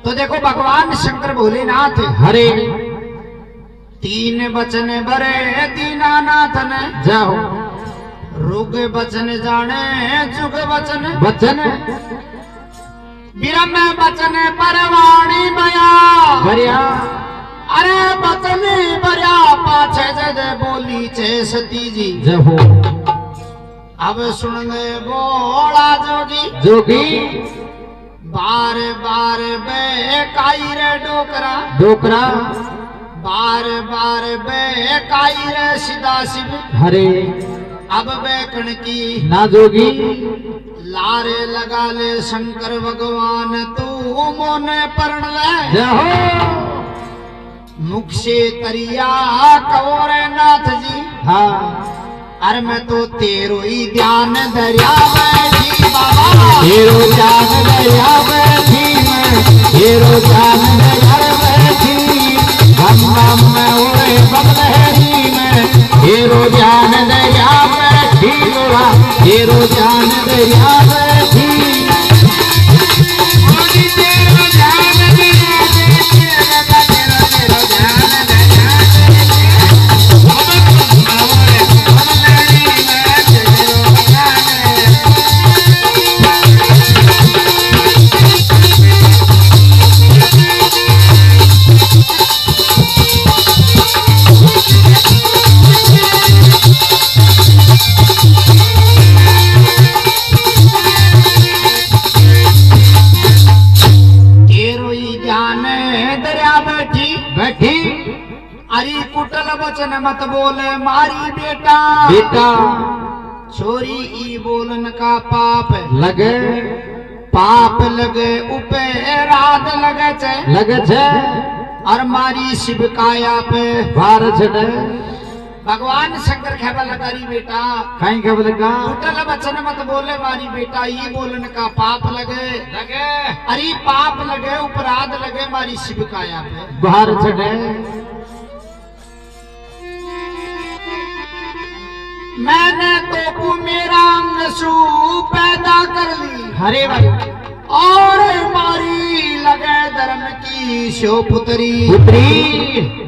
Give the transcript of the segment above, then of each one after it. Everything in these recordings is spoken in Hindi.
तो देखो भगवान शंकर भोलेनाथ हरे तीन बचन बरे दीनानाथ ने जाओ रुग बचन जाने जुग बचन बचन विरम बचन परवाणी बया भरिया अरे बचन बरिया पाछे जद बोली छे सती जी जहो अब सुन ले बोला जोगी जोगी बार बार बेकाई रे डोकरा डोकरा बार बार बेकाई रे सीधा शिव हरे अब बेकण की ना जोगी लारे लगा ले शंकर भगवान तू मोने परण ले जहो मुख से तरिया कवोरे नाथ जी हाँ अरे मैं तो तेरो ही ध्यान दरिया बैठी बाबा हेरो जान दरिया बैठी मैं हेरो जान दरिया बैठी हम में उड़े बमलहरी में हेरो जान दरिया बैठी लोड़ा हेरो जान दरिया बैठी बैठी अरे कुटल वचन मत बोले मारी बेटा बेटा छोरी ई बोलन का पाप लगे पाप लगे उपे रात लगे छे लगे छे और मारी शिव काया पे बार छड़े भगवान शंकर खेबा लगारी बेटा कहीं कब लगा कुटल वचन मत बोले मारी बेटा ई बोलन का पाप लगे अरे पाप लगे उपराध लगे मारी शिव काया पे बाहर छड़े मैंने तो मेरा अंग सू पैदा कर ली हरे भाई और मारी लगे धर्म की शो पुत्री पुत्री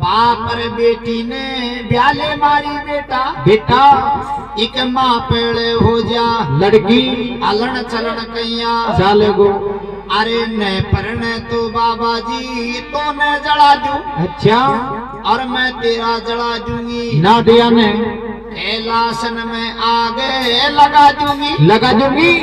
बाप रे बेटी ने ब्याले मारी बेटा बेटा एक माँ पेड़े हो जा लड़की अलण चलन कैया चाले गो अरे न परण तो बाबा जी तो न जला दू अच्छा और मैं तेरा जला दूंगी ना दिया ने कैलासन में आगे लगा दूंगी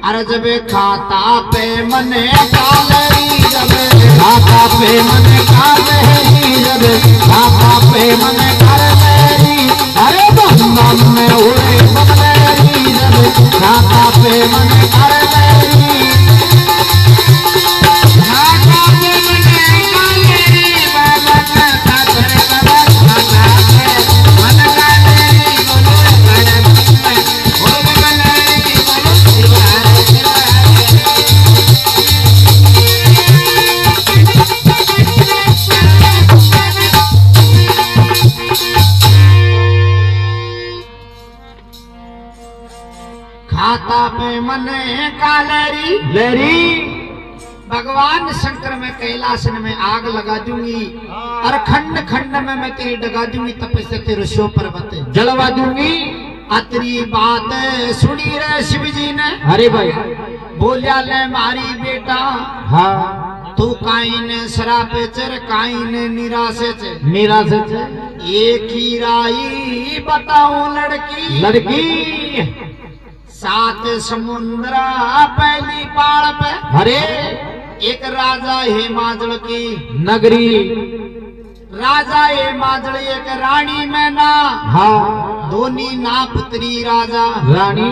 अरे जब खाता पे मने कालरी जब खाता पे मन कालेरी जब खाता पे मन कालेरी अरे बम में उड़े बमलेरी जब खाता पे मन कालेरी खाता पे मने कालेरी लेरी भगवान शंकर में कैलासन में आग लगा दूंगी और खंड खंड में मैं तेरी डगा दूंगी तपस्या तेरे शो पर्वत जलवा दूंगी अतरी बात सुनी रे शिव जी ने अरे भाई बोलिया ले मारी बेटा हाँ तू काइन शरापे चर काइन निराशे चे मेरा सच एक ही राई बताऊं लड़की लड़की सात समुद्रा पहली पाड़ पे हरे एक राजा हिमाचल की नगरी राजा हिमाचल एक रानी में ना हाँ दोनी ना पुत्री राजा रानी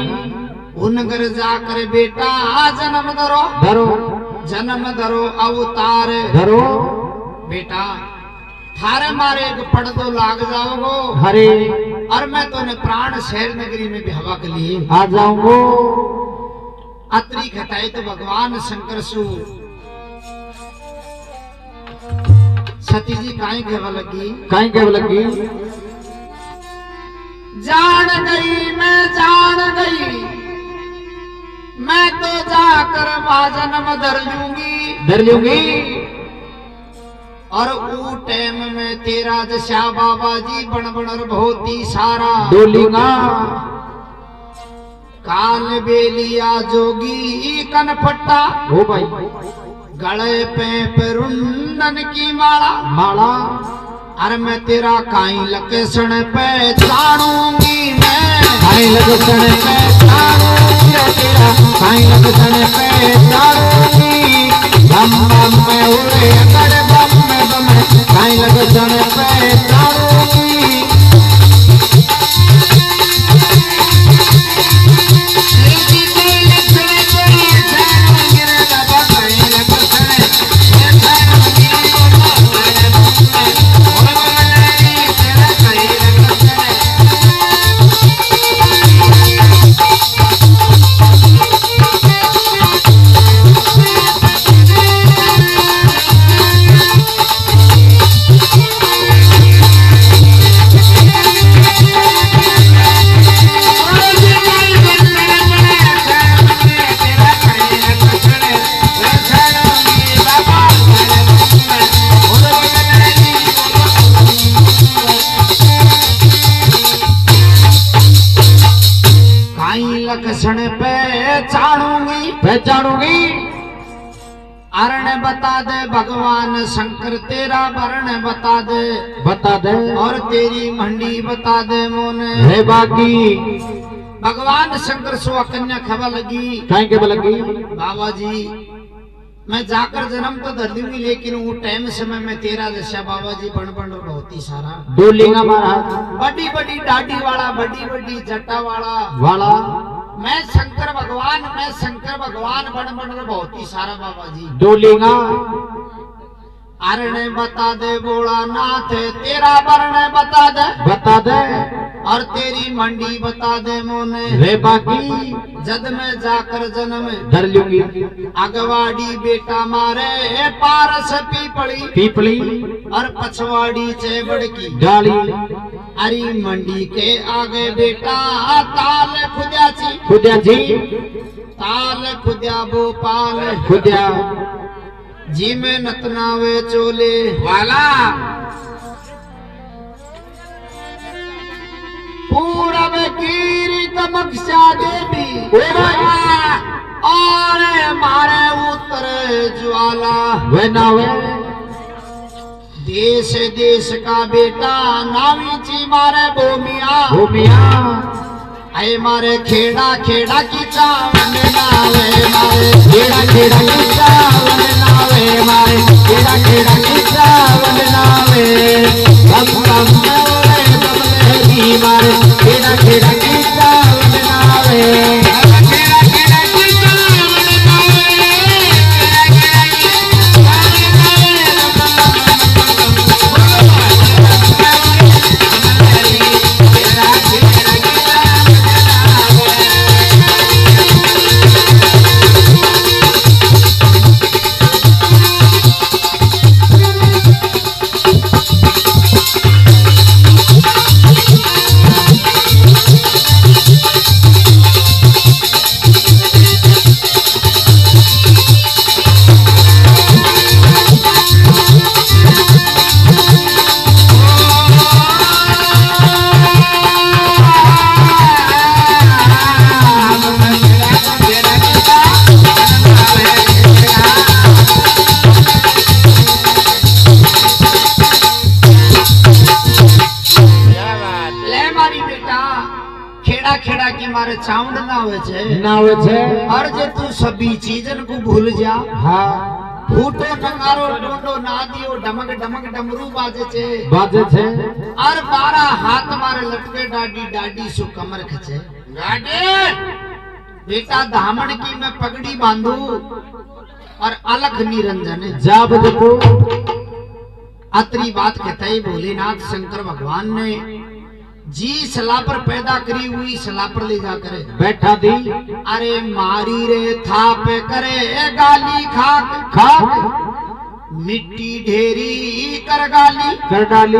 उन घर जाकर बेटा जन्म जन्म धरो अवतार धरो बेटा थारे मारे एक पड़ तो लाग जाओगो हरे और मैं तूने प्राण शहर नगरी में भी हवा के लिए आ जाऊंगो अतरी खटाई तो भगवान शंकर सु सती जी काई कहवा लगी कहीं कब लगी जान गई मैं जान गई मैं तो जाकर महाजन्म धर लूंगी और ऊ टाइम में तेरा दशा बाबा जी बन बहुत ही सारा डोलीगा काल बेलिया जोगी कनपट्टा हो भाई गले पे रुंदन की माला अरे मैं तेरा काई लकेशन पे चाणूंगी मैं काई लकेशन पे चाणूंगी तेरा काई लकेशन पे चाणूंगी बम बम में उड़े कर बम में बम काई लकेशन पे चाणूंगी लक्षण पहचानूंगी अरण बता दे भगवान शंकर तेरा वर्ण बता दे और तेरी मंडी बता दे मोने है बाकी भगवान शंकर सुआ कन्या खबर लगी कहीं के लगी बाबा जी मैं जाकर जन्म तो धर दूंगी लेकिन वो टाइम समय में तेरा दशा बाबा जी बन बहुत ही सारा डोलीगा महाराज बड़ी बड़ी दाढ़ी वाला बड़ी जटा वाला मैं शंकर भगवान बन बहुत ही सारा बाबा जी डोलीगा अरणे बता दे बोला नाथ तेरा वर्ण बता दे और तेरी मंडी बता दे मोने रे बाकी जद में जाकर जन्म धर लूंगी अगवाड़ी बेटा मारे पारस पीपली और पछवाड़ी चेबड़ की डाली अरी मंडी के आगे बेटा ताल खुद्या जी ताल खुद्या भोपाल खुद्या जी में नतनावे चोले वाला पूरब गिरी तमक्षा देवी और मारे उत्तर ज्वाला वे नावे देश का बेटा नावी जी मारे भूमिया आए मारे खेड़ा की चावल नावे मारे खेड़ा की चावल नावे मारे खेड़ा की चावल नावे बम बम में बबले भी मारे खेड़ा की चावल नावे खेड़ा की मारे चावड़ ना होवे छे और जे तू सभी चीजन को भूल जा हाँ फूटो टंगारो टोंडो नादियो डमक डमरू बाजे छे और 12 हाथ मारे लटके डाडी सु कमर खचे गाडे बेटा धामण की मैं पगड़ी बांधू और अलख निरंजन जाब देखो अतरी बात कहता ही भोलेनाथ शंकर भगवान ने जी सलाह पर पैदा करी हुई सलाह पर ले जाकर बैठा दी अरे मारी रे थाप करे गाली खाक मिट्टी ढेरी कर गाली कर डाली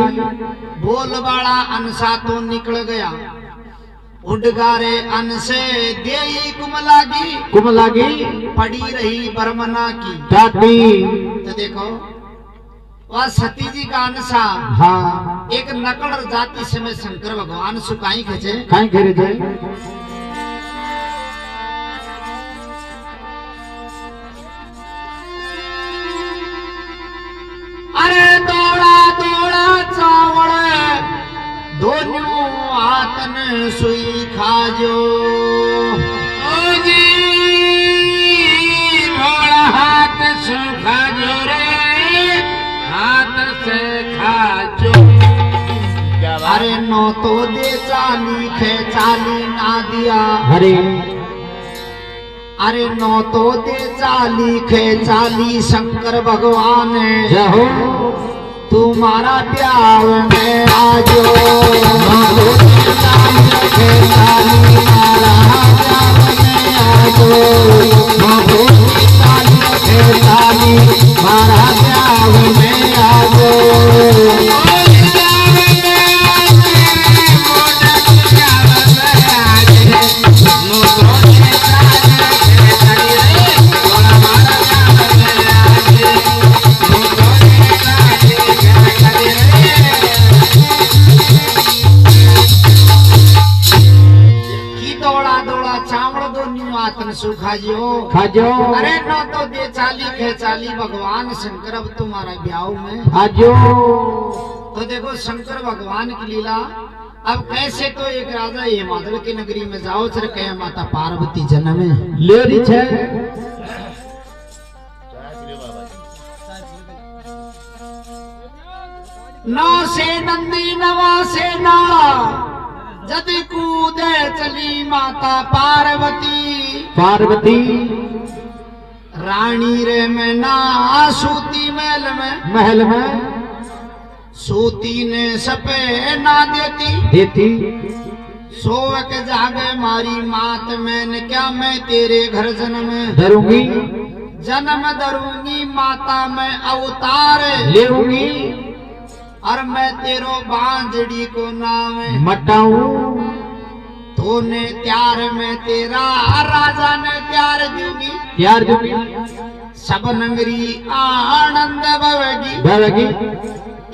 बोल बाड़ा अनसा तो निकल गया उडगारे अन से देई कुमलागी पड़ी रही बरमना की टाटी। तो देखो वह सती जी का अंशा हाँ एक नकल जाति से में शंकर भगवान सुकाई खचे काई करे थे। अरे दौड़ा दौड़ा चावड़ दोनों हाथन सुई खाजो ओ जी थोड़ा हाथ से खाजो रे, हाथ से खाजो। अरे नो तो दे चाली खे चाली ना दिया हरे अरे नो तो दे चाली खे चाली शंकर भगवान जय हो। तुम्हारा प्यार में आजो नो तो दे चाली खे चाली मारा प्यार में आजो। नो तो दे चाली खे चाली मारा प्यार में आजो। खाजो। अरे नो तो दे चाली खे चाली भगवान शंकर अब तुम्हारा ब्याह में आजो। तो देखो शंकर भगवान की लीला। अब कैसे तो एक राजा हिमाचल की नगरी में जाओ सर कहे माता पार्वती जन्म ले रही छे। नौ से नंदी नवा से नाला जदि कूदे चली माता पार्वती रानी रे में ना सूती महल में सूती ने सपे ना देती सोवक जागे मारी मात मैंने क्या मैं तेरे घर जन्म धरूंगी माता मैं अवतार लेऊंगी और मैं तेरो बांझड़ी को नाम मटाऊं। तूने त्यार में तेरा राजा ने त्यार दूंगी सब नगरी आनंद भवेगी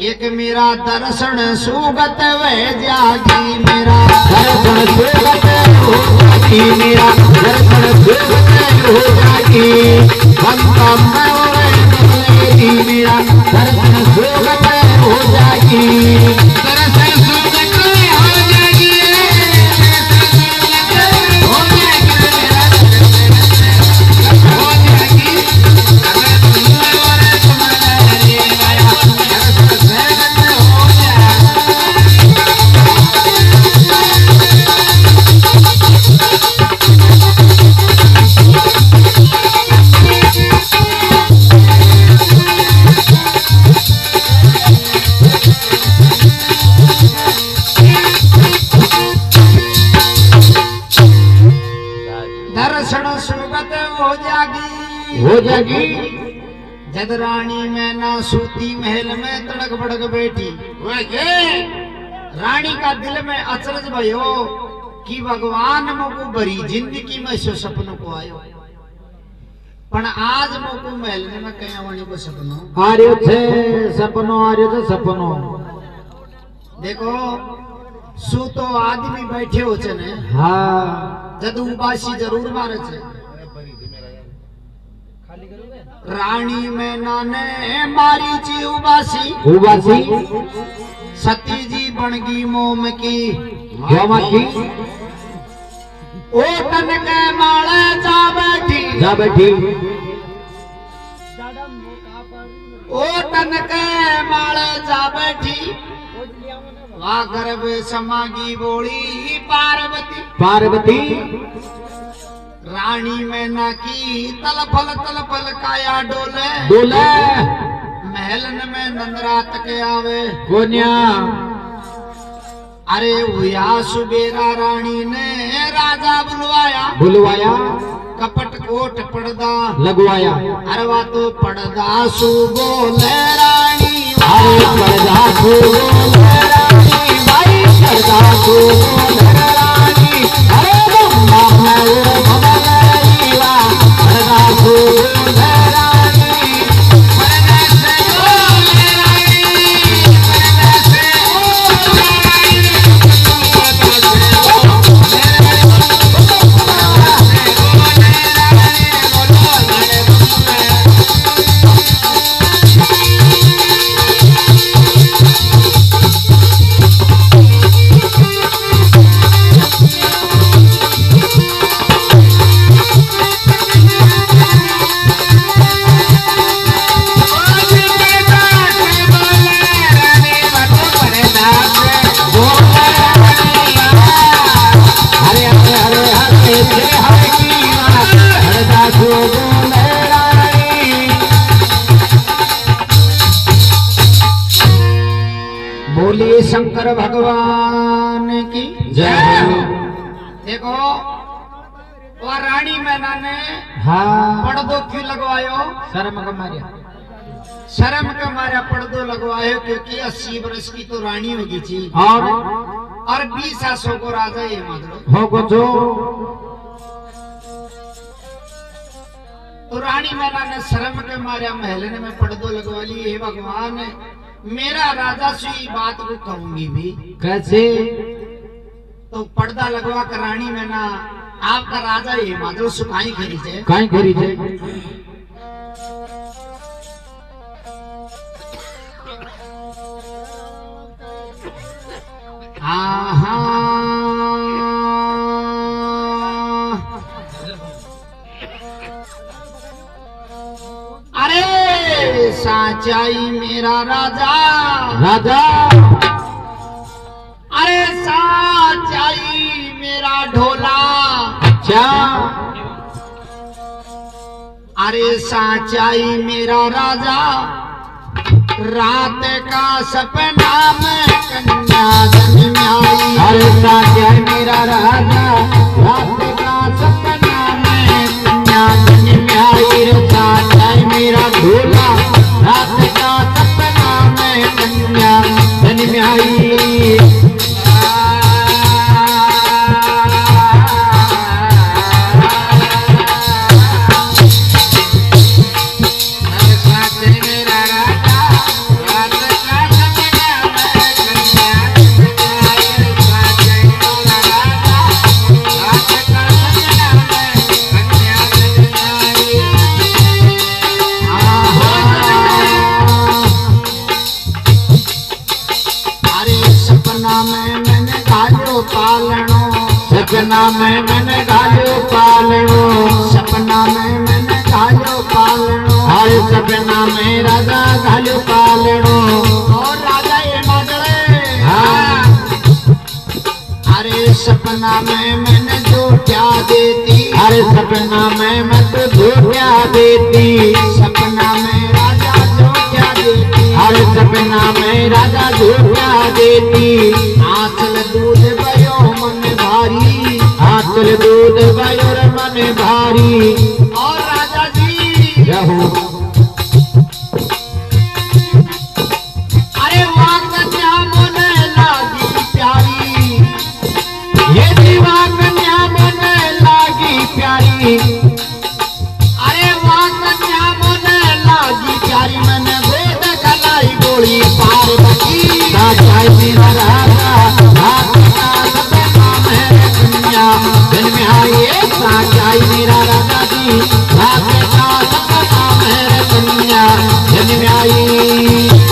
एक मेरा दर्शन सुगत वह जागी मेरा दर्शन सुगत हो जागी मेरा दर्शन सुगत हो जागी मेरा दर्शन सुगत हो जागी दर्शन सुगत हो जागी हो जागी जद रानी में ना सूती महल में तड़क भड़क बैठी रानी का दिल में अचरज भयो कि भगवान मोको भरी जिंदगी में सो सपनों को आयो पण आज मोको महल में कया वाणी को सपनो आर्यो छे सपनो आर्यो छे सपनो। देखो सु तो आदमी बैठे हो छे ने हाँ जद उबासी जरूर मारे छे रानी में नाने मारी जी उबासी सती जी बनगी मोम की ओ तन के माले जा बैठी ओ तन के माले जा बैठी वहाँ गर्भ समागी बोली पार्वती रानी में ना की तलफल काया डोले महलन में नंदरात के आवे कोन्या। अरे हुआ सुबेरा रानी ने राजा बुलवाया कपट कोट पर्दा लगवाया। अरे वा तो पर्दा सु बोले रानी अरे पर्दा सु बोले रानी भाई पर्दा सु बोले रानी में उड़े बबलैया हरदा सुगुन रानी बोलिए शंकर भगवान की जय। देखो और रानी मैना ने हाँ पर्दो क्यों लगवायो? शर्म का मारिया शर्म के मारे पर्दो लगवायो क्योंकि 80 वर्ष की तो रानी होगी थी और 20 सासों को राजा ये मतलब हो को जो तो रानी मैना ने शर्म के मारे महल में पर्दो लगवा ली। हे भगवान मेरा राजा से ये बात को कहूंगी भी कैसे तो पर्दा लगवा कर रानी मैना आपका राजा ये माधव सुखाई खरीदे कहीं खरीदे अरे साचाई मेरा राजा राजा अरे साचाई मेरा ढोला अच्छा अरे साचाई मेरा राजा रात का सपना में कन्या जन्म आई। अरे साचाई मेरा राजा रात का सपना में कन्या जन्म आई। साचाई मेरा ढोला रात का सपना में कन्या जन्म आई। सपना में मैंने गालियो पालनो सपना में मैंने गालियो पालनो हर सपना में राजा गालियो पालनो और राजा ये मगले हाँ अरे सपना में मैंने झूठा देती हर सपना में मैं तो झूठा देती सपना में राजा झूठा देती हर सपना में राजा झूठा देती आंचल दूध भयो मन भारी आंचल दूध बयोर मन भारी और राजा जी रहो अरे वाह कन्या मन लागी प्यारी ये दीवा कन्या मन लागी प्यारी अरे वाह कन्या मन लागी प्यारी मन वेद कलाई गोली पार्वती साचाई मेरा राजा रात का सपना में कन्या जन्म आई। साचाई मेरा राजा जी रात का सपना में कन्या जन्म आई।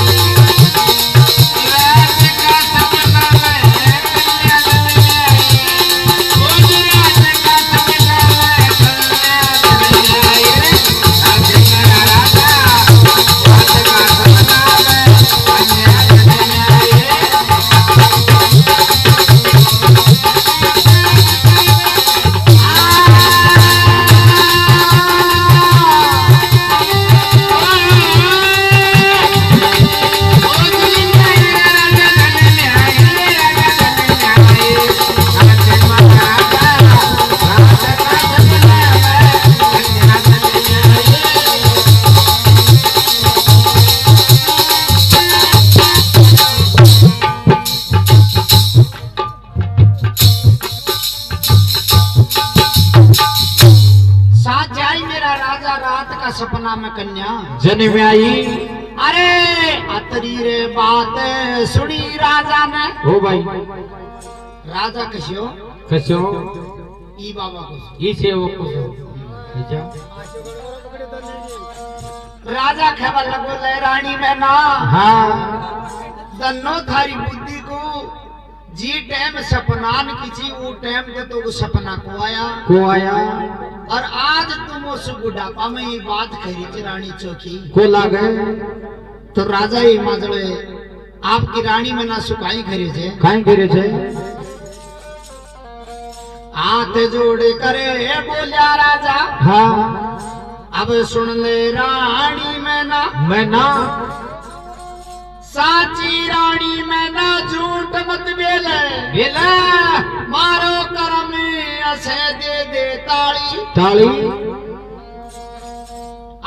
का सपना में कन्या जन्म आई। अरे अतरी रे बात सुनी राजा ने। ओ भाई राजा कश्यो कशो ई बाबा को इसे वो कुछ अच्छा राजा खबर लगो ले रानी में ना। हाँ दन्नो थारी बुद्धि को जी टाइम सपनान किसी वो टाइम के तो सपना को आया और आज तुम उस बुढ़ापा में ये बात कही थी रानी चौकी को लागे तो राजा ये माजड़े आपकी रानी में ना सुखाई करे थे काई करे छे हाथ जोड़े करे बोलिया राजा। हाँ अब सुन ले रानी में ना साची रानी में ना झूठ मत बेले मारो करम ऐसे दे ताली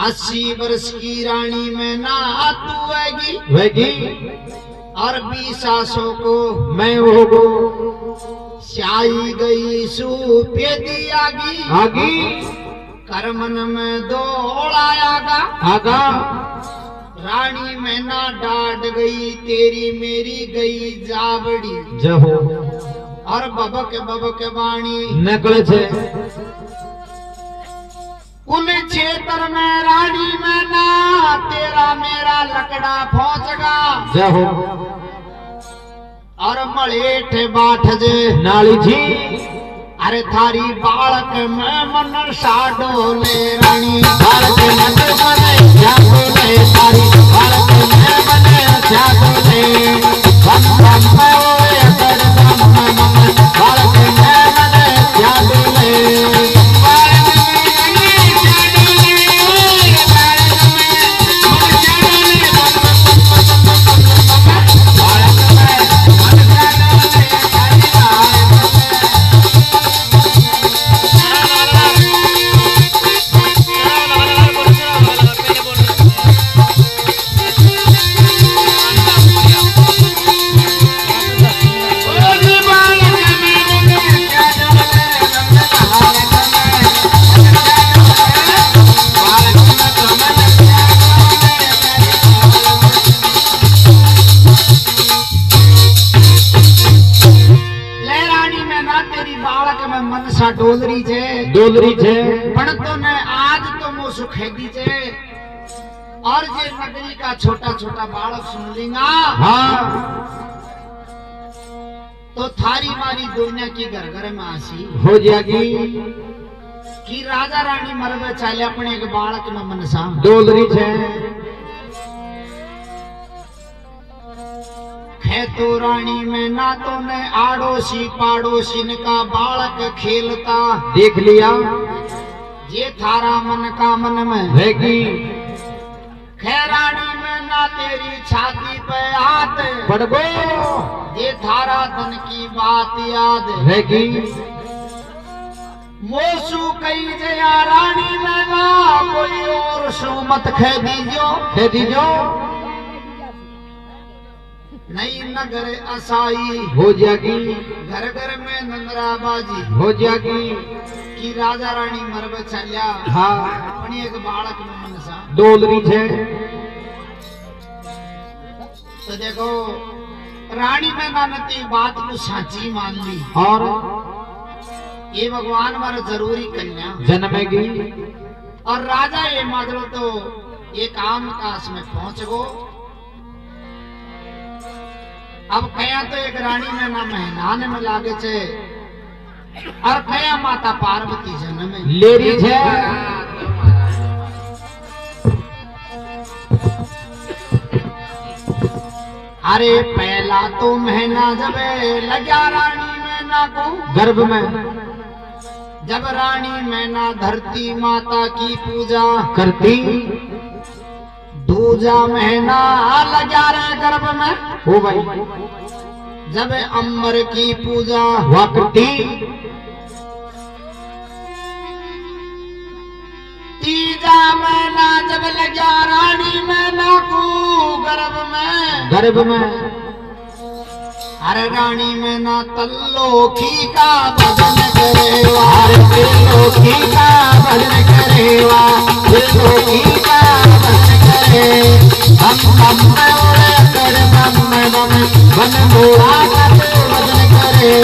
80 वर्ष की रानी में ना तू वेगी और 20 आसों को मैं होगो स्याई गई सूपे दी आगी करमन में दौड़ायागा आगा रानी में ना डाट गई तेरी मेरी गई जावड़ी जहो और बबक वाणी नकल छे कुल क्षेत्र में रानी में ना तेरा मेरा लकड़ा पहुंचगा जहो और मलेठ बाट जे नाली जी अरे थारी बालक में मन साडो ले रानी बालक मन जागो ले तारी बालक में मन जागो ले बम बम ओए कर बम बम बालक में मन जागो ले डोलरी छे पण तो ने आज तो मो सुखेदी छे और जे नगरी का छोटा छोटा बालक सुन लेगा हाँ तो थारी मारी दुनिया की घर घर में आसी हो जाएगी कि राजा रानी मरवे चाले अपने एक बालक में मनसा डोलरी छे तो रानी में ना तो ने आड़ोसी पाड़ोसी का बालक खेलता देख लिया ये थारा मन का मन में रहेगी खैरानी में ना तेरी छाती पे हाथ पड़गो ये थारा धन की बात याद रहेगी मोसू कई जया रानी में ना कोई और सो मत खे दीजो नई नगर असाई हो जाएगी घर घर में नंदराबाजी हो जाएगी कि राजा रानी मरवे चलिया हाँ अपनी एक बालक में मनसा डोलरी छे तो देखो रानी में नानती बात को साची मान ली और ये भगवान मारे जरूरी कन्या जन्मेगी और राजा ये माजरो तो ये काम काश में पहुंच गो। अब कया तो एक रानी में ना मेहनान में लागे छे और कया माता पार्वती जन्म में लेरी छे अरे पहला तो महीना जब लगा रानी मैना को गर्भ में जब रानी मैना धरती माता की पूजा करती दूजा महीना लगा रे गर्भ में ओ भाई जब अम्बर की पूजा हुआ करती तीजा महीना जब लगा रानी मैना को गर्भ में अरे रानी मैना तल्लोखी का भजन करेवा त्रिलोकी का भजन करेवा त्रिलोकी का भजन करे हम में उड़े कर बम बन मोड़ा का तो भजन करे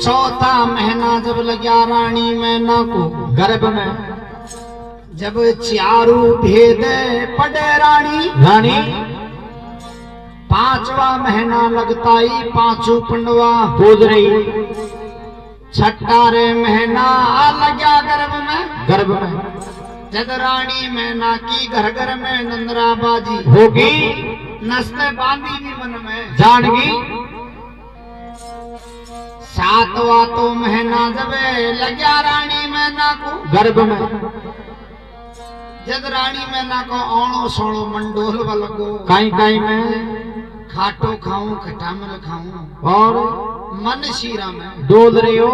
चौथा महीना जब लग्या रानी मैना को गर्भ में जब चारू भेद पड़े रानी रानी पांचवा महीना लगता ही पांचों पंडवा पूज रही छठा रे महीना लग्या गर्भ में जद रानी मैना की घर घर में नंदरा बाजी होगी नस्ते बांधी भी मन में जानगी सातवा तो महीना जब लग्या रानी मैना को गर्भ में जद रानी मैना को औणो सोणो मंडोल लगो काई में खाटो खाऊं खटामल खाऊं और मन शीरा में डोल रही हो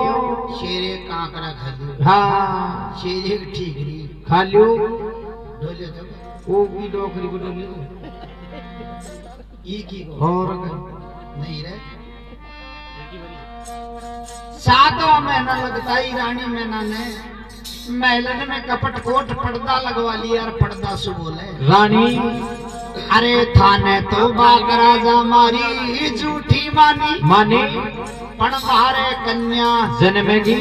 शेरे कांकड़ा खा लियो हाँ शेरे की ठीक रही खा लियो डोले जब वो भी डोकरी को डोले ई की को और नहीं रे सातवां महीना लगता ही रानी मैना ने महलन में कपट कोट पर्दा लगवा लिया और पर्दा सु बोले रानी अरे थाने तो बाग राजा मारी झूठी मानी पण मारे कन्या जन्मेगी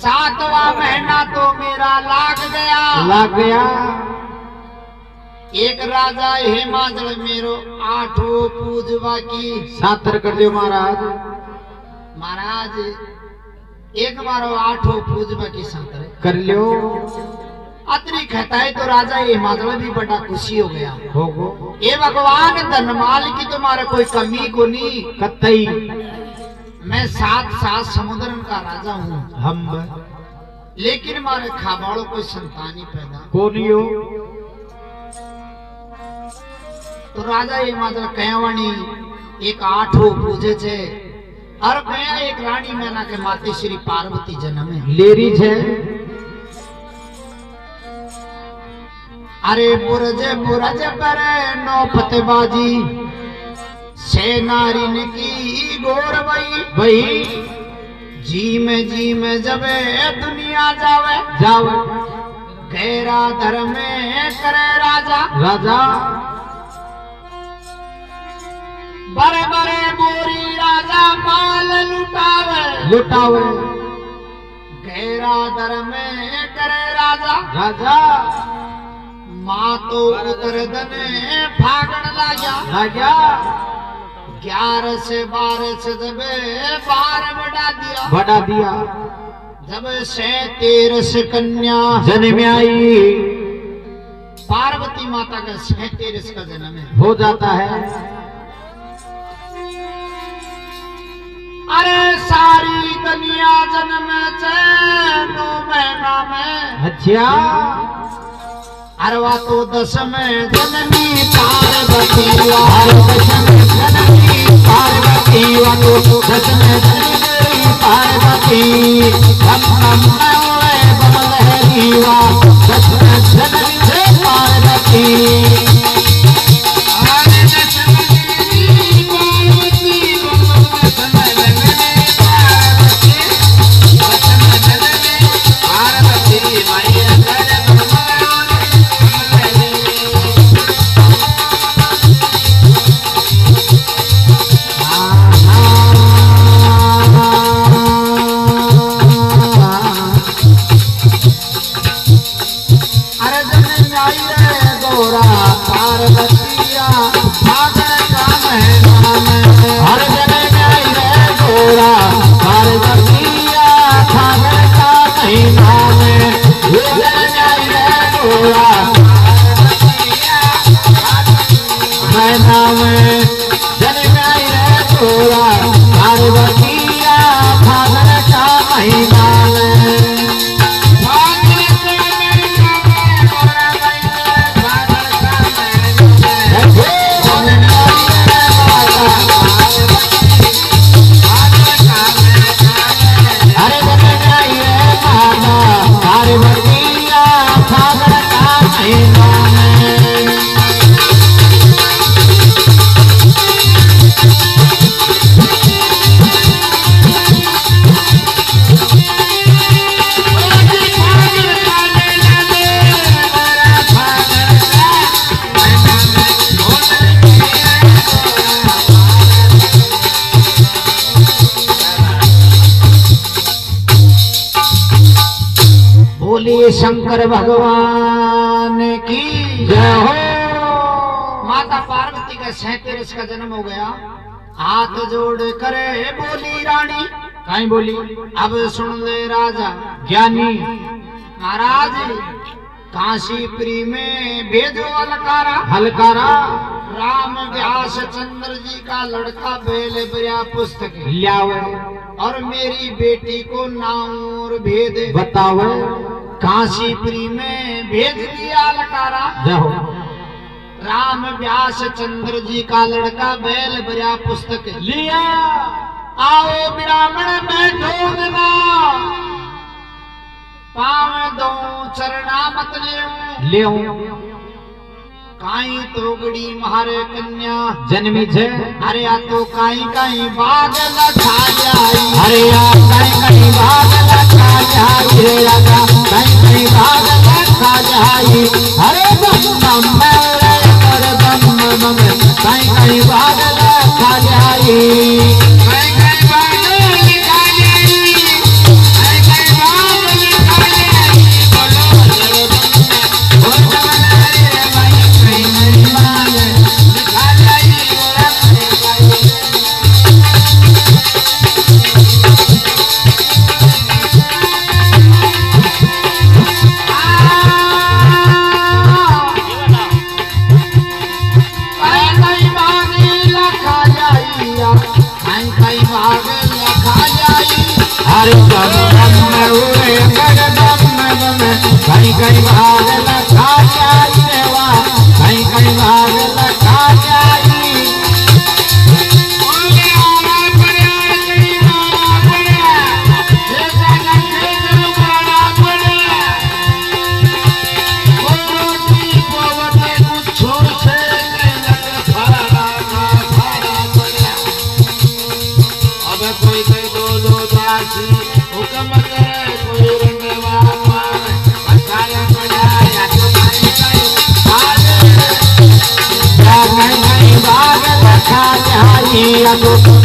सातवां महीना तो मेरा लाग गया एक राजा हेमाजल मेरो आठों पूजवा की सातर कर दियो महाराज महाराज एक मारो आठों पूजवा की सातर कर लियो अतरी खताई तो राजा हेमाजल भी बड़ा खुशी हो गया होगो ये भगवान धनमाल की तुम्हारे कोई कमी को नहीं कतई मैं सात समुद्र का राजा हूँ हम लेकिन मारे खाबाड़ो कोई संतानी पैदा कोनियो तो राजा हेमाजल कहवानी एक आठों पूजे छे और कया एक रानी मैना के माते श्री पार्वती जन्म है लेरी छे अरे बुरज पर नो फतेबाजी से नारिन की गोर वही जी में जब दुनिया जावे गहरा धर्म करे राजा बड़े बड़े मोरी राजा माल लुटावे गहरा धर्म करे राजा माँ तो उतर दने भागण लाग्या 11 से 12 से जब 12 बढ़ा दिया जब 37 कन्या जन्म आई पार्वती माता का 37 का जन्म है हो जाता है अरे सारी दुनिया जन्म 9 महीना में अच्छा अरवा तो 10 में जननी पार्वती पार्वती वालो 10 में जननी पार्वती हम बमलहरीवा 10 में जननी पार्वती बोलिए शंकर भगवान की जय हो। माता पार्वती का 37 का जन्म हो गया। हाथ जोड़ करे बोली रानी, कहीं बोली अब सुन ले राजा ज्ञानी महाराज। काशीपुरी में भेजो अलकारा, हलकारा राम व्यास चंद्र जी का लड़का बेल बरिया पुस्तक लियावे और मेरी बेटी को नाम और भेद बतावे। काशीपुरी में भेज दिया अलकारा, जाओ राम व्यास चंद्र जी का लड़का बैल बरिया पुस्तक लिया। आओ ब्राह्मण बैठो ना, पाव दो चरणा मत ले काई तोगड़ी मारे कन्या जन्मी छे। अरे आ तो काई काई बाग लखा जाई, अरे या कहीं भाग लखा जाई रे राजा, कहीं भाग लखा जाई। अरे बम मेरे कर बम बम, कहीं भाग लखा जाई। अरे बम बम उड़े कर बम बम, कहीं भाग लखा जाई देवा, कहीं भाग लखा जाई।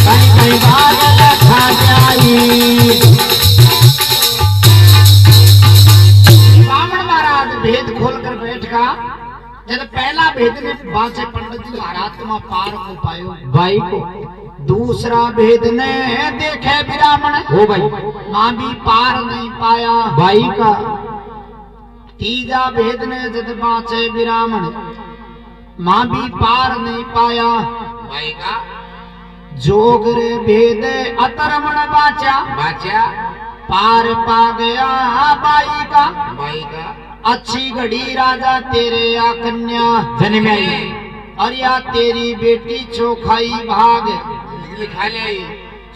कहीं भाग लखा जाई। ब्राह्मण महाराज भेद खोल कर बैठ का, जब पहला भेद ने बांसे पंडित जी महाराज तुम पार को पायो भाई को, दूसरा भेद ने देखे ब्राह्मण ओ भाई मां भी पार नहीं पाया भाई का। तीजा भेद ने जब बांचे ब्राह्मण मां भी पार नहीं पाया भाई का। जोग रे भेद अतरमण बाचा बाचा पार पा गया बाई का। का अच्छी घड़ी राजा तेरे या कन्या जन्म आई, और या तेरी बेटी चोखाई भाग लिखा ले।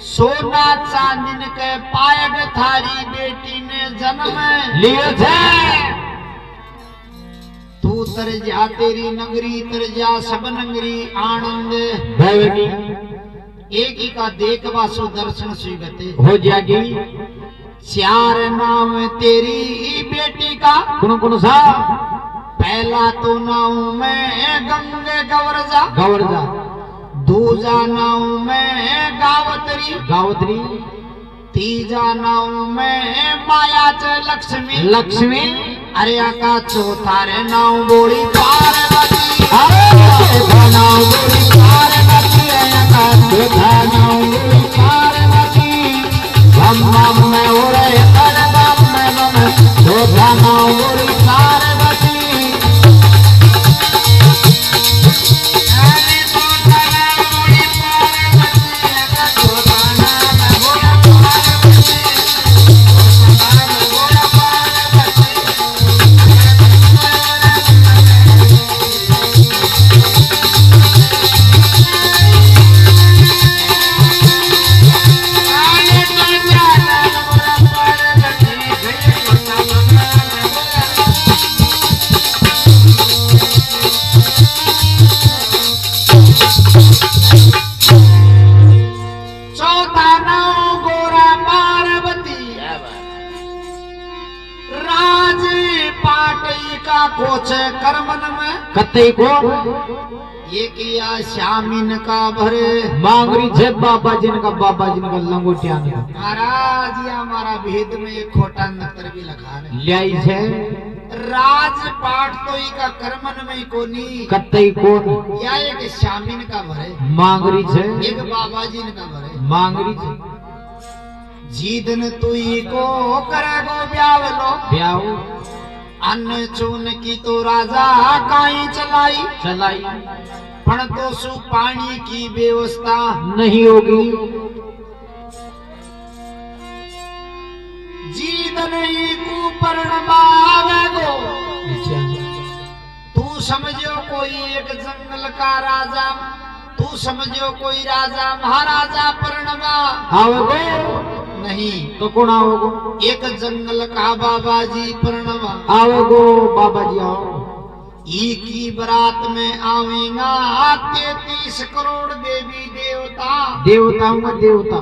सोना चांदीन के पायग थारी बेटी ने जन्म लियो थे। तू तर जा तेरी नगरी तर जा सब नगरी आनंद भैवगी एक ही का देख वासु दर्शन स्वीगते हो जाएगी। चार नाम तेरी बेटी का, कौन कौन सा? पहला तो नाम में गंगे गवरजा, गवर्जा। दूजा नाम में गावतरी, गावत्री। तीजा नाम में माया च लक्ष्मी, लक्ष्मी। अरे आका चौथा रे नाम बोली पार्वती। अरे नाम बोली पार्वती, आका चौथा नाम बोली पार्वती। बम बम में उड़े कर बम बम, चौथा नाम बोली पार्वती। कोच कर्मन में कत्ते को ये किया शामिन का भरे मांगरी छे बाबा जिनका लंगोटिया ने महाराज या हमारा भेद में एक खोटा नक्तर भी लखा रहे ल्याई छे राजपाट तो ई का कर्मन में कोनी कतई कोन या एक शामिन का भरे मांगरी छे एक बाबा जी का भरे मांगरी छे जीदन तुई को करेगो ब्यावलो ब्याव अन्न चून की तो राजा काई चलाई पण तो सु पानी की व्यवस्था नहीं होगी जीदन ही कुपर्ण बावेगो तू समझो कोई एक जंगल का राजा तू समझो कोई राजा महाराजा पर्णवा आओगे नहीं तो कौन आओगे एक जंगल का बाबा जी पर्णवा आओगो बाबा जी आओ ई की बरात में आवेगा 33 करोड़ देवी देवताओं का देवता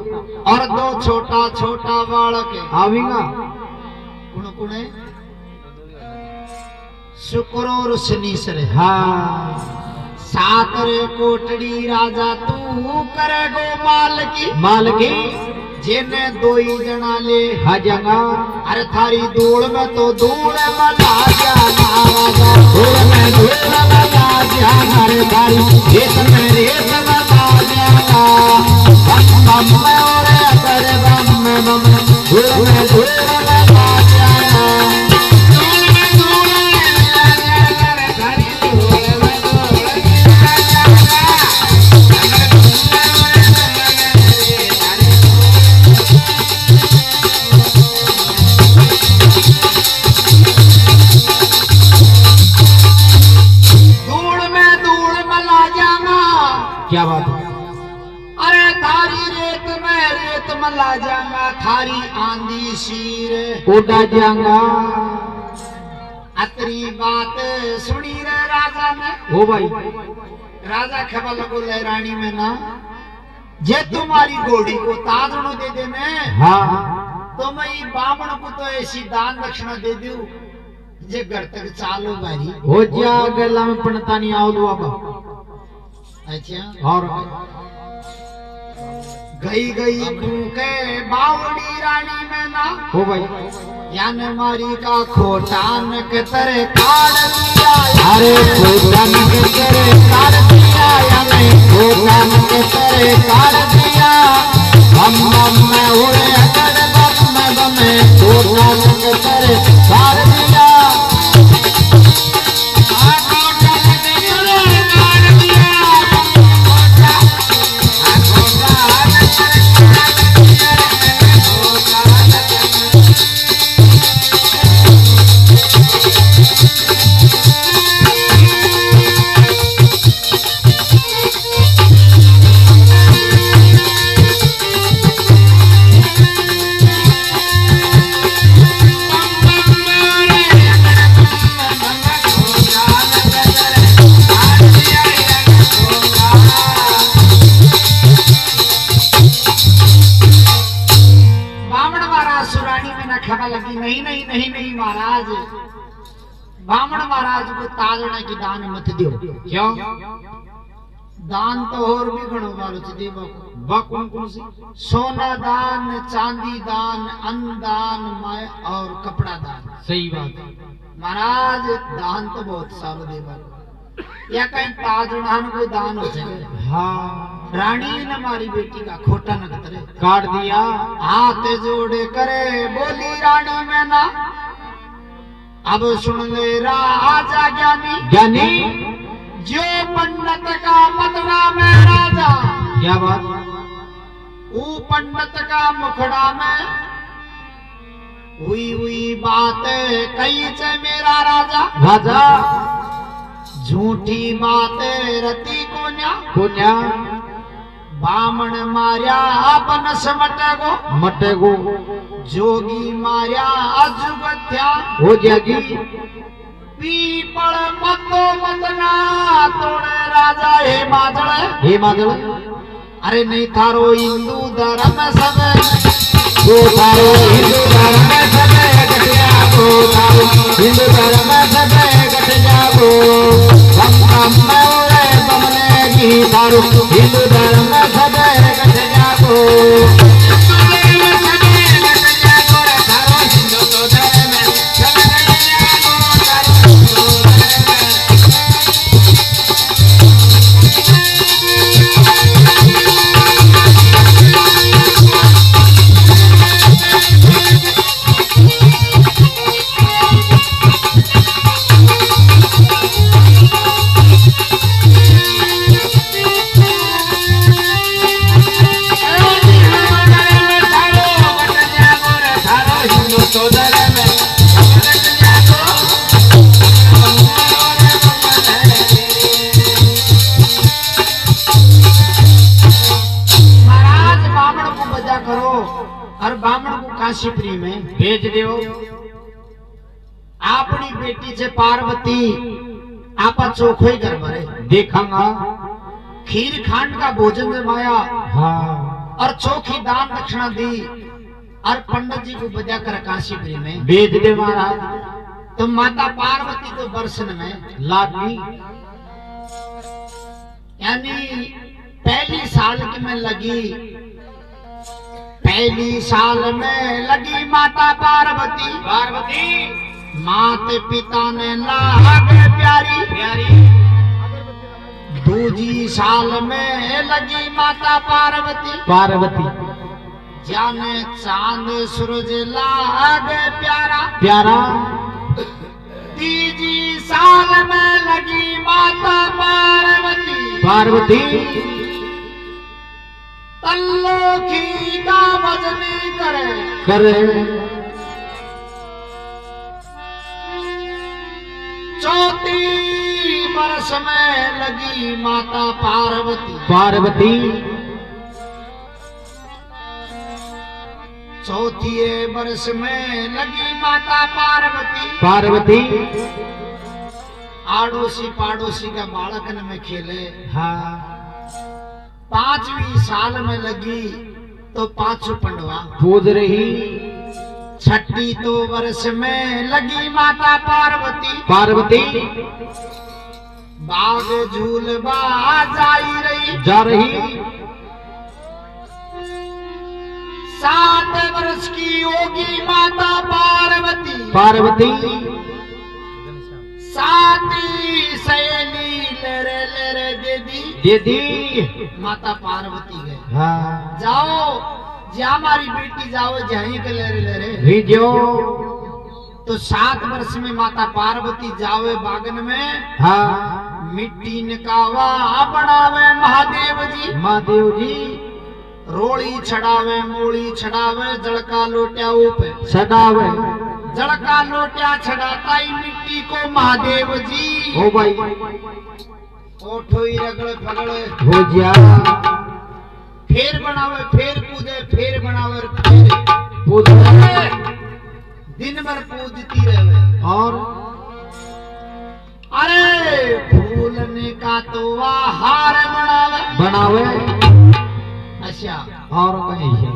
और 2 छोटा छोटा बालक आवेगा कुण कुणे शुक्र और शनीश्वर हाँ 7 कोटड़ी राजा तू करेगो माल की जेने 2 ही जना ले हजंगा अरे थारी धूल में तो धूल मला जाना राजा धूल में लगा जाना रे थारी रेत में लगा जाना बम में और करे बम में धूल में लगा जाना क्या बात है अरे थारी रेत में ला जाऊंगा थारी आंधी शीर उड़ा जाऊंगा अतरी बात सुनी रे राजा ने ओ भाई राजा खबर लगो ले रानी में ना जे तुम्हारी घोड़ी को ताजनो दे देने हाँ तो मैं बामण को तो ऐसी दान दक्षिणा दे दूं जे घर तक चालो बारी हो जा गला में पणता नहीं आओ दो अब अच्छा और गई भूखे बावड़ी रानी में ना हो भाई यान मारी का खोटा नक तेरे काट दिया अरे खोटा नक तेरे काट दिया यानी खोटा नक तेरे काट दिया हम में उड़े अकड़ बम में खोटा नक तेरे काट दिया नहीं महाराज बामण महाराज को ताजना की दान मत दियो क्यों दान तो और भी घणो मारो छ देवा को कौन कौन सी सोना दान चांदी दान अन्न दान माय और कपड़ा दान सही बात महाराज दान तो बहुत सारो देवा या कहीं ताजनान कोई दान हो जाए हाँ रानी ने हमारी बेटी का खोटा न करे काट दिया हाथ जोड़े करे बोली रानी में ना अब सुन ले राजा ज्ञानी जो पंडित का मतड़ा में राजा क्या बात वो पंडित का मुखड़ा में हुई बात कही चे मेरा राजा झूठी बात रती कोन्या बामण मार्या बनस मटेगो जोगी मार्या अजुगथ्या हो जाएगी पीपल मतो मतना तोड़े राजा हे माजड़ अरे नहीं थारो हिंदू धर्म सब तो थारो हिंदू धर्म सब हिंदू धर्म सब गठ जागो बम बम में उड़े बमले जी दारू हिंदू धर्म में सदैव गठ जागो काशीपुरी में भेज दो। अपनी बेटी से पार्वती आपा चोखो ही कर भरे देखांगा खीर खांड का भोजन जमाया हाँ और चोखी दान दक्षिणा दी और पंडित जी को बजा कर काशीपुरी में भेज दे महाराज। तो माता पार्वती तो दर्शन में लागी यानी पहली साल की में लगी, पहली साल में लगी माता पार्वती। माते पिता ने लागे प्यारी प्यारी। दूजी साल में लगी माता पार्वती पार्वती जाने चांद सूरज लागे प्यारा प्यारा। तीजी साल में लगी माता पार्वती पार्वती तल्लोकी का भजनी करे करे। चौथी बरस में लगी माता पार्वती पार्वती चौथी बरस में लगी माता पार्वती पार्वती आड़ोसी पाड़ोसी का बालकन में खेले। हाँ पांचवी साल में लगी तो पांचों पंडवा पूज रही। छठी तो वर्ष में लगी माता पार्वती पार्वती बाग झूलवा जाई रही जा रही। 7 वर्ष की होगी माता पार्वती पार्वती साथी सहेली लेरे लेरे दे दी माता पार्वती गए। हाँ जाओ जा हमारी बेटी जाओ जहीं के लेरे लेरे भेजो। तो 7 वर्ष में माता पार्वती जावे बागन में। हाँ मिट्टी निकावा बनावे महादेव जी महादेव जी रोड़ी छड़ावे मूड़ी छड़ावे जड़का लोट्या ऊपे सदावे जड़का लोट्या छड़ाता ही मिट्टी को महादेव जी। हो भाई ओठो ही रगड़ फगड़े हो जा। फेर बनावे फेर कूदे फेर बनावे फेर पूज दिन भर पूजती रहे। और अरे फूलने का तो हार बनावे अच्छा और कहीं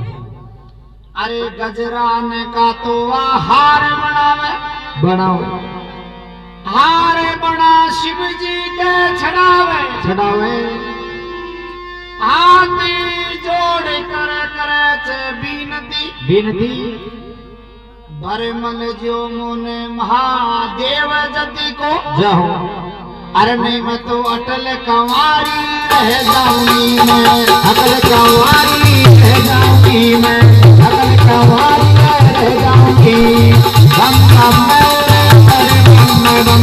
अरे गजराने का तो हार बनाओ हार बना शिव जी के छड़ावे छड़ावे। हाथी जोड़ करे बीनती बिनती बरमल जो मुने महादेव जति को जाओ। अरे नहीं मैं तो अटल कंवारी रह जाऊंगी मैं अटल कंवारी रह जाऊंगी मैं अटल कंवारी रह जाऊंगी। बम बम बम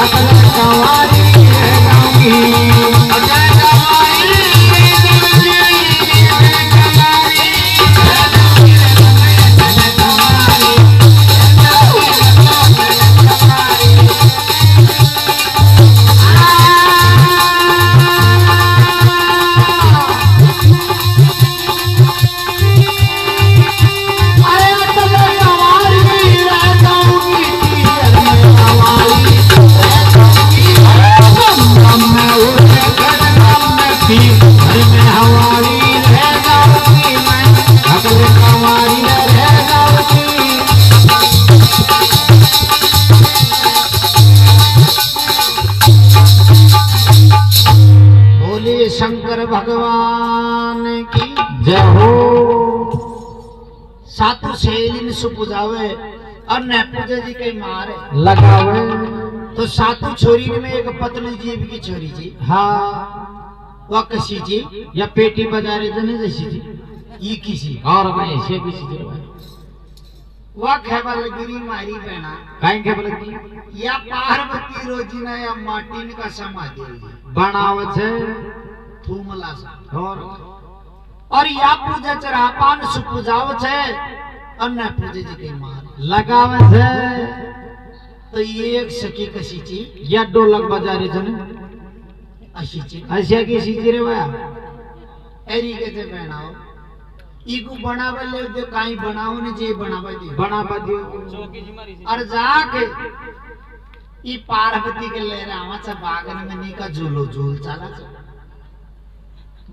अटल कंवारी रह जाऊंगी। सातु सहेली ने सुपुजावे और न पूजा जी कई मारे लगावे तो सातु छोरी में एक पतली जीव की छोरी जी हाँ वह कसी जी या पेटी बजारे जने जैसी जी ये किसी और मैं ऐसे किसी जी वह खेबल गिरी मारी बहना काहे के बोलती या पार्वती रोजी ना या माटीन का समाधि बनावत है थूमला सा और या पूजा चरापान सुपुजावत है और न पूजा जी कई मार लगावत है तो ये एक सखी कसी ची या ढोलक बजारे जने अशी ची ऐसे की सीधी रे भैया एरी कैसे बनाओ इको बनावे ले दे काई बनाओ ने जे बनावे दे बनावा दियो और जाके ई पार्वती के ले रहा सा बागन में नी का झूलो झूल चला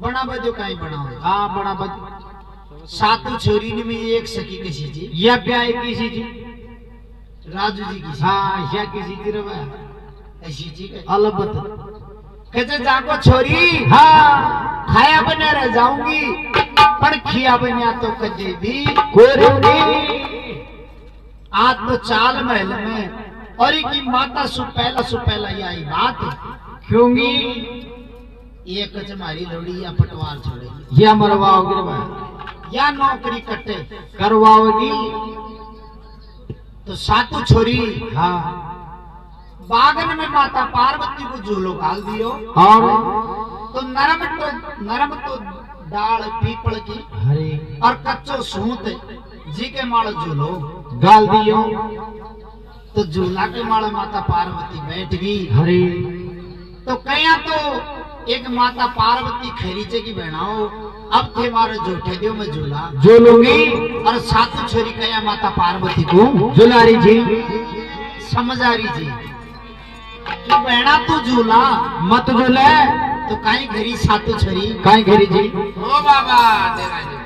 बनावे दो काई बनाओ हां बनावा सातु छोरी ने में एक सखी कसी जी या ब्याह किसी जी राजू जी की हाँ या किसी जी रे भैया ऐसी जी अलबत कहते जाको छोरी हाँ खाया बने रह जाऊंगी पर खिया बने तो कजे भी कोरूंगी आज तो चाल महल में और की माता सुपैला ये आई बात क्योंकि ये कच मारी लोड़ी या पटवार छोड़ेगी या मरवाओगी रे भाई या नौकरी कटे करवाओगी तो सातु छोरी हाँ बागन में माता पार्वती को झूलो गाल दियो और तो नरम तो डाल पीपल की हरे और कच्चो सूत जी के माल झूलो गाल दियो तो झूला के माल माता पार्वती बैठ गई हरे तो कया तो एक माता पार्वती खरीचे की बहनाओ अब थे मारे जोठे दियो मैं झूला झूलूंगी और सातु छोरी कया माता पार्वती को झुलारी जी समझारी जी कि बहना तू झूला मत झूले तो काई घरी सातु छोरी काहे घरी जी ओ बाबा देना जी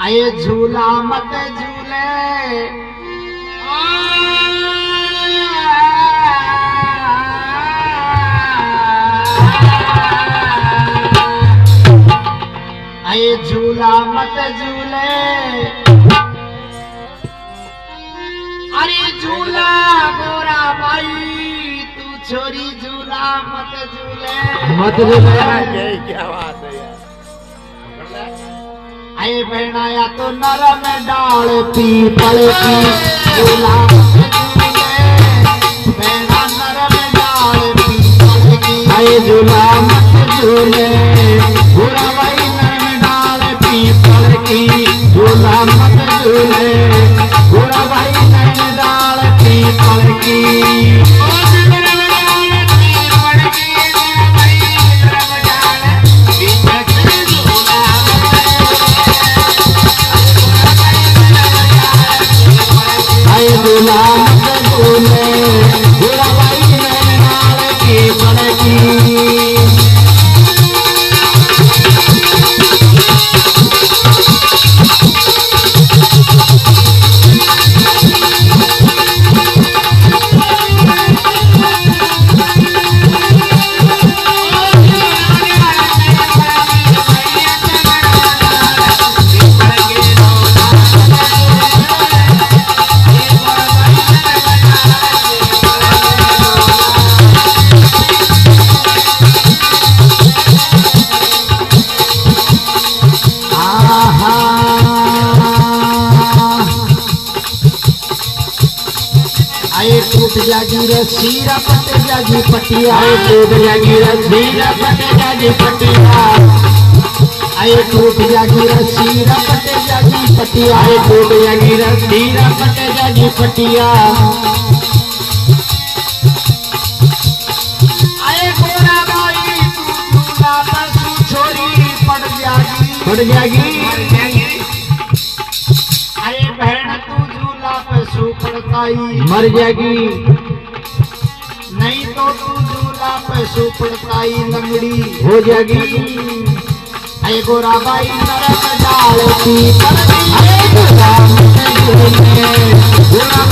आए झूला मत झूले आए झूला मत झूले अरे झूला गोरा भाई तू छोरी झूला मत झूले क्या बात है यार आए बहना या तो नरम डाल पीपल की झूला मत झूले बहना नरम डाल पीपल की आए झूला मत झूले बुरा भाई नरम डाल पीपल की झूला मत झूले बुरा भाई नरम डाल पीपल की झूला मत झूले बुरा भाई नरम डाल पीपल की टूट जागी रस्सी रपट जागी पटिया टूट जागी रस्सी रपट जागी पटिया आए टूट जागी रस्सी रपट जागी पटिया टूट जागी रस्सी रपट जागी पटिया आए गोरा भाई तू झूला बसु छोरी पड़ जागी अरे बहन तू झूला पे सुपड़ताई मर जाएगी नहीं तो तू झूला पे सुपड़ताई लंगड़ी हो जाएगी अरे गोरा भाई नरक डाल पीपल अरे गोरा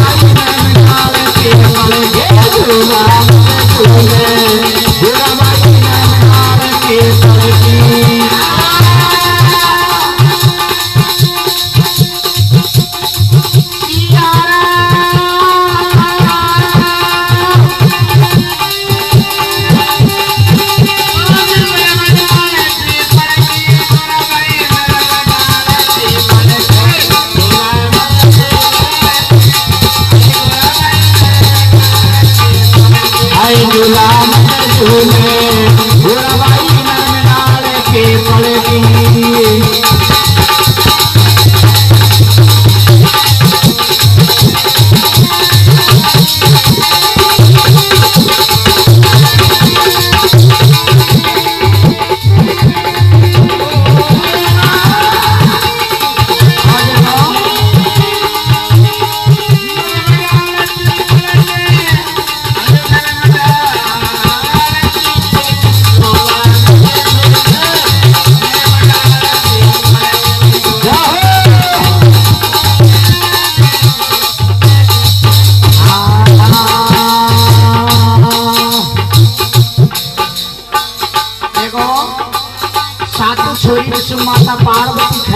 भाई नरक डाल पीपल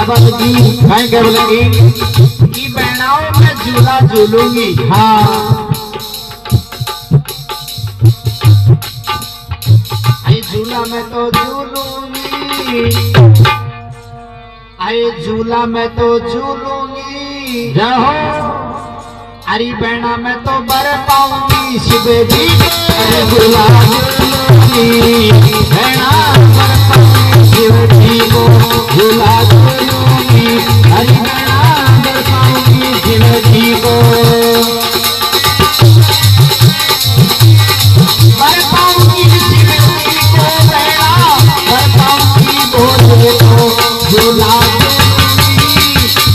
बाबा जी कहीं क्या बोलेंगी कि बहनाओं में झूला झूलूंगी। हाँ झूला में तो झूलूंगी, अरे झूला में तो झूलूंगी, जाओ अरे बहना में तो बर पाऊंगी शिव जी अरे झूला झूलूंगी बहना बर पाऊंगी शिव जी को झूला झूलूंगी अरे बहना बर पाऊंगी शिव जी को बर पाऊंगी शिव जी को बहना बर पाऊंगी बोले तो झूला झूलूंगी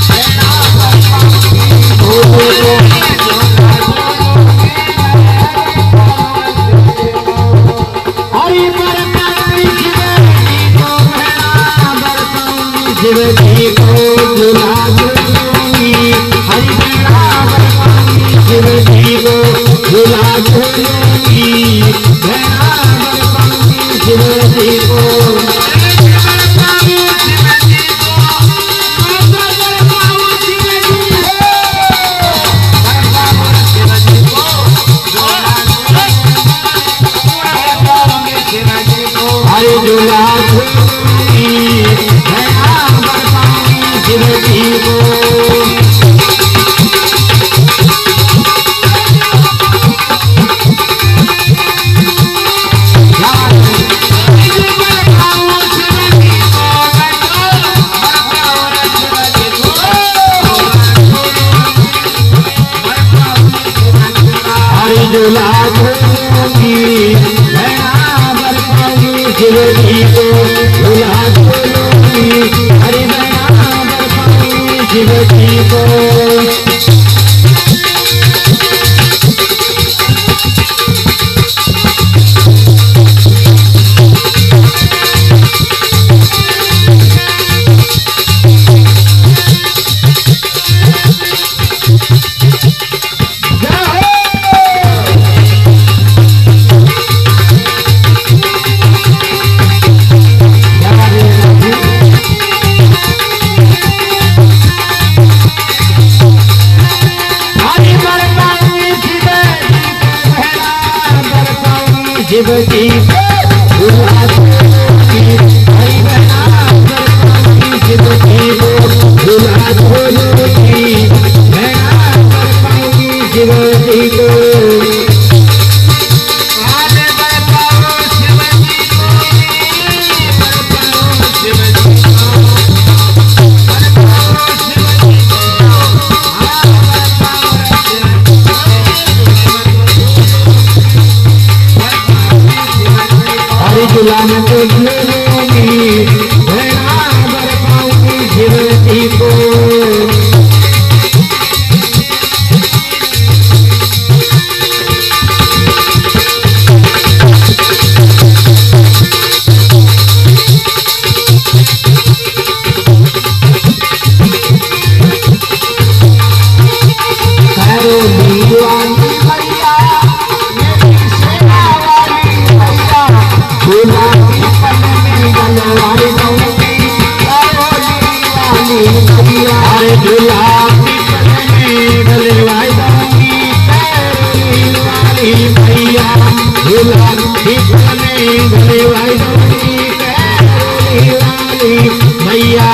बहना बर पाऊंगी बोले शिव जी को झूला झूलूंगी हरि बराबर पाऊंगी शिव जी को झूला झूलूंगी बराबर पाऊंगी शिव जी को हरि झूला झूलूंगी बराबर पाऊंगी शिव जी को झूला झूलूंगी बराबर पाऊंगी शिव जी को झूला झूलूंगी हरि बराबर पाऊंगी शिव जी को शिव जी को झूला झूलूंगी हरि बराबर पाऊंगी शिव जी को झूला झूलूंगी बराबर पाऊंगी शिव जी को झूला में तो झूलूंगी बराबर पाऊंगी शिव जी को मैया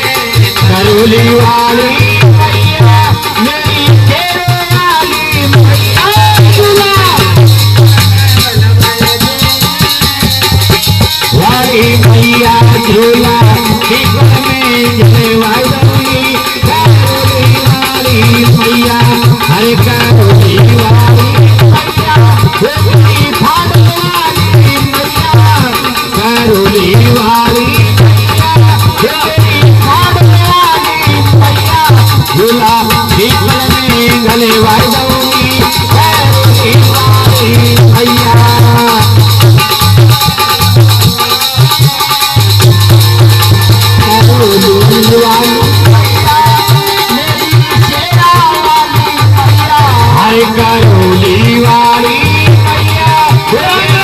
करोली वाली मैया मेरी तेरे वाली मैया वाली मैया झूला शिखर में जलवाई दूंगी करोली वाली मैया हरे करोली वाली मैया होली फाड़ वाली मैया करोली वाली मैया होली फाड़ वाली मैया झूला शिखर में जलवाई दूंगी करोली वाली मैया करोली वाली मैया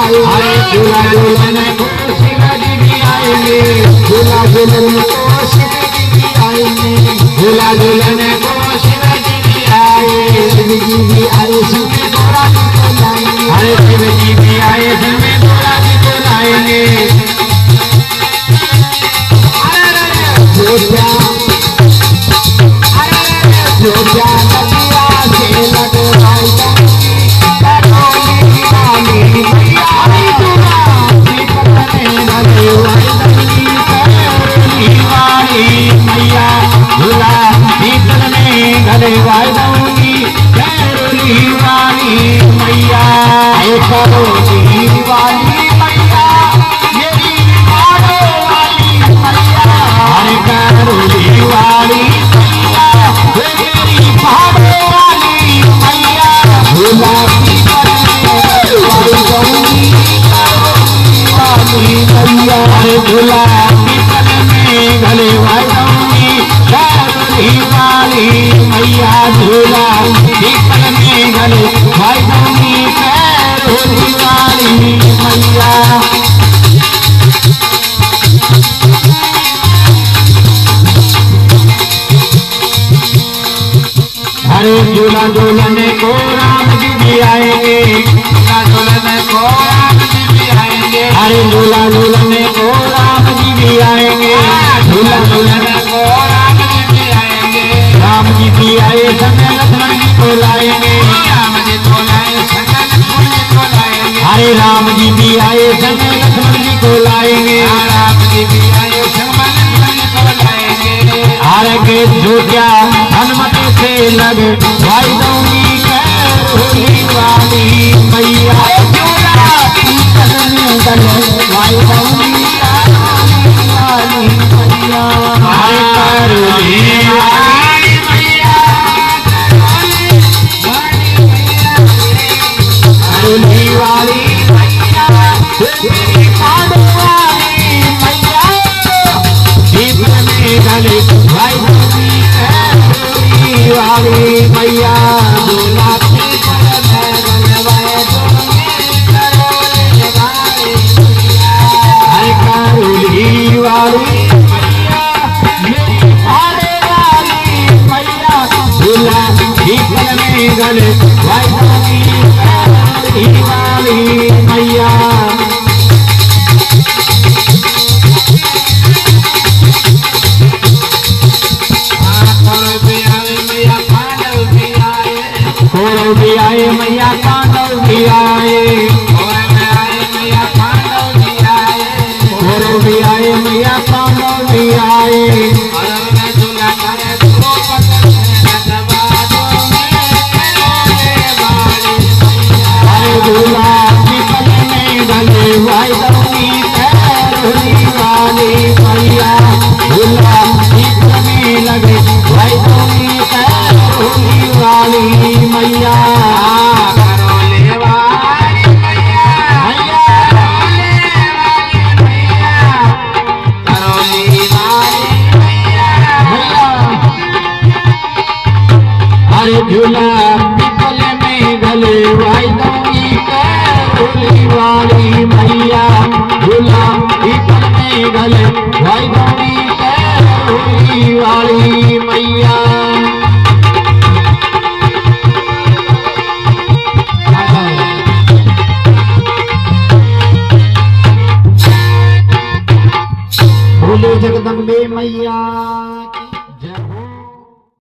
अरे झूला झूलने को शिव जी भी आएंगे, झूला झूलने को शिव जी भी आएंगे, झूला झूलने को शिव जी भी आए, शिव जी भी आए शिव में गोरा जी को लाएंगे, अरे शिव जी भी आए शिव में गोरा जी को लाएंगे। जो क्या नदिया से लगवाई करोली वाली मैया, दीपक में लगवाई करोली वाली मैया, झूला दीपक में लगवाई दूंगी करोली वाली मैया, करोली वाली मैया मेरी मारो वाली मैया, अरे करोली वाली मैया मेरी मारो वाली मैया, झूला दीपक में लगवाई दूंगी करोली वाली मैया, अरे झूला दीपक में लगवाई दूंगी करोली वाली मैया, झूला दीपक में लगवाई दूंगी करोली वाली मैया। अरे झूला झूलने को राम जी भी आएंगे, झूला झूलने को राम जी भी आएंगे, अरे झूला झूलने को राम जी भी आएंगे, झूला झूलने को राम जी भी आएंगे, राम जी भी आए समय लक्ष्मण जी को लाएंगे, राम जी को लाए समय लक्ष्मण जी को लाएंगे, अरे राम जी भी आए समय लक्ष्मण जी को लाएंगे, राम जी भी आए समय लक्ष्मण जी को लाएंगे, अरे के जो क्या हनुमति से लग भाई दूंगी करोली वाली मैया, झूला दीपक में लगवाई दूंगी करोली वाली मैया, अरे करोली वाली मैया, करोली वाली मैया मेरी मानो वाली मैया, दीपक में लगवाई दूंगी करोली वाली मैया, झूला दीपक में लगवाई दूंगी करोली वाली मैया, अरे करोली वाली मैया मेरी मारे वाली मैया, झूला दीपक में लगवाई दूंगी करोली वाली मैया। कौरव भी आए मैया पांडव भी आए, कौरव भी आए मैया पांडव भी आए, अरे झूला दीपक में लगवाई दूंगी करोली वाली मैया, झूला दीपक में लगवाई दूंगी करोली वाली मैया, करोली वाली मैया, करोली वाली मैया, अरे झूला दीपक में लगवाई दूंगी करोली वाली मैया, झूला दीपक में लगवाई दूंगी करोली वाली मैया। बोले जगदम्बे मैया।